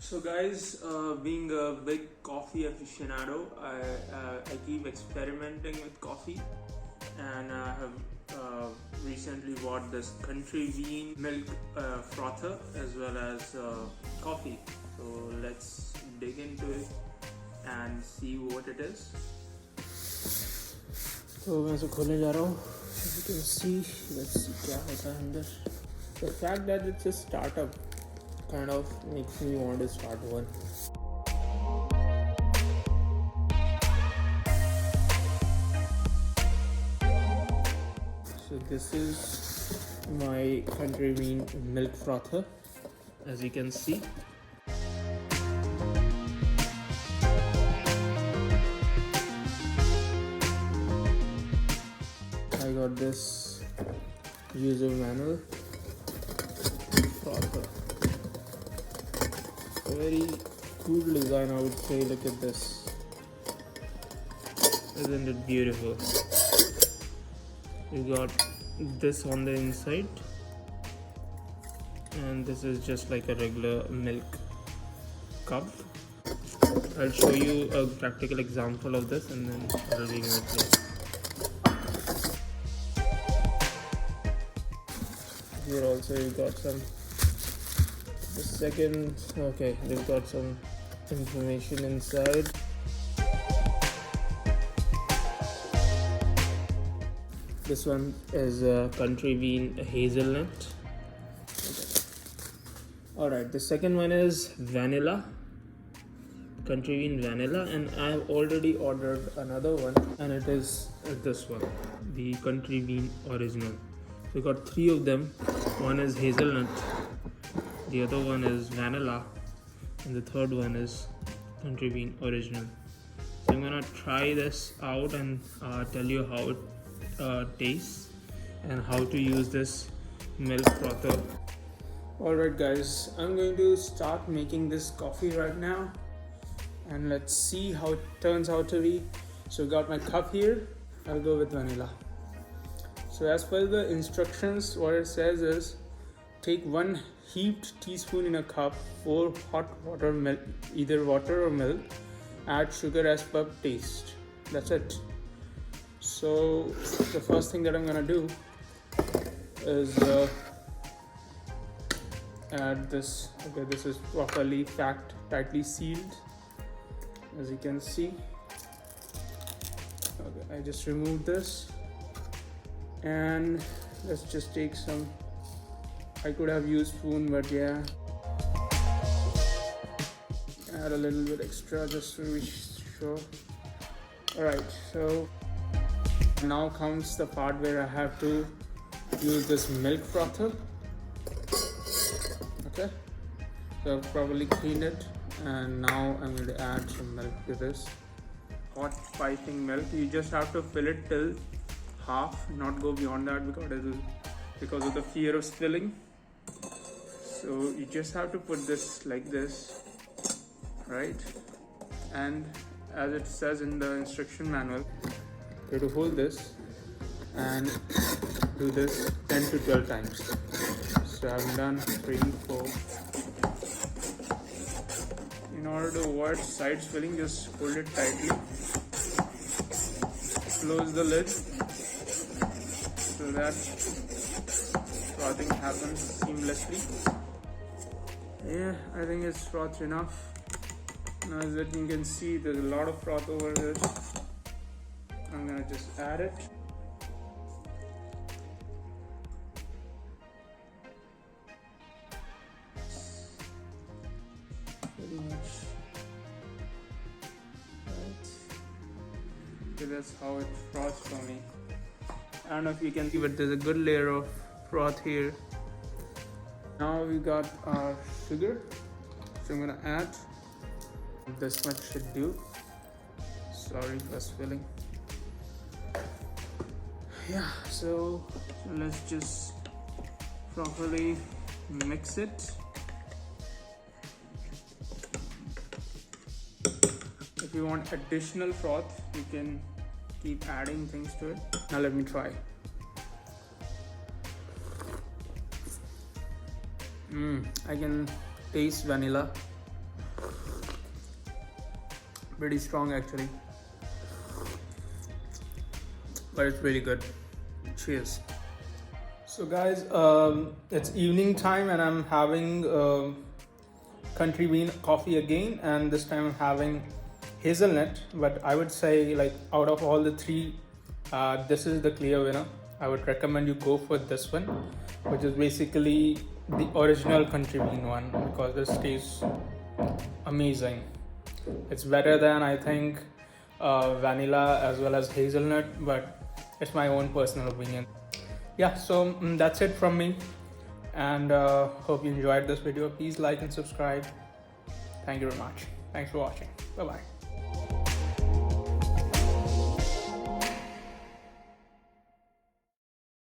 So guys, being a big coffee aficionado, I keep experimenting with coffee, and I have recently bought this country bean milk frother as well as coffee. So let's dig into it and see what it is. तो मैं इसे खोलने जा रहा हूँ. As you can see, let's see क्या होता है अंदर. The fact that it's a startup kind of makes me want to start one. So this is my country bean milk frother, as you can see. I got this user manual frother. A very cool design, I would say. Look at this. Isn't it beautiful? You got this on the inside, and this is just like a regular milk cup. I'll show you a practical example of this, and then I'll be more clear. Here also you got some. The second, okay, they've got some information inside. This one is country bean hazelnut. Okay. Alright, the second one is vanilla, country bean vanilla, and I've already ordered another one, and it is this one, the country bean original. We got three of them. One is hazelnut, the other one is vanilla, and the third one is country bean original. So I'm gonna try this out and tell you how it tastes and how to use this milk frother. Alright guys, I'm going to start making this coffee right now, and let's see how it turns out to be. So got my cup here. I'll go with vanilla. So as per the instructions, what it says is take 1 heaped teaspoon in a cup, pour hot water, milk, either water or milk, add sugar as per taste. That's it. So the first thing that I'm gonna do is add this. Okay, this is properly packed, tightly sealed, as you can see. Okay, I just removed this, and let's just take some. I could have used spoon, but yeah, add a little bit extra just to be sure. Alright, so now comes the part where I have to use this milk frother. Okay, so I've probably cleaned it, and now I'm going to add some milk to this. Hot piping milk. You just have to fill it till half, not go beyond that because of the fear of spilling. So you just have to put this like this, right? And as it says in the instruction manual, you have to hold this and do this 10 to 12 times. So I've done 3, 4. In order to avoid side spilling, just hold it tightly. Close the lid so that frothing happens seamlessly. Yeah, I think it's frothed enough. Now as you can see, there's a lot of froth over this. I'm gonna just add it. Pretty much. Right. So that's how it froths for me. I don't know if you can see, but there's a good layer of froth here. Now we got our sugar, so I'm gonna add this much should do. Sorry for spilling. Yeah, so let's just properly mix it. If you want additional froth, you can keep adding things to it. Now let me try. I can taste vanilla. Pretty strong actually, but it's really good. Cheers. So guys, it's evening time and I'm having country bean coffee again, and this time I'm having hazelnut. But I would say, like, out of all the three, this is the clear winner. I would recommend you go for this one, which is basically the original country bean one, because this tastes amazing. It's better than, I think, vanilla as well as hazelnut, but it's my own personal opinion. Yeah, so that's it from me, and hope you enjoyed this video. Please like and subscribe. Thank you very much. Thanks for watching. Bye bye.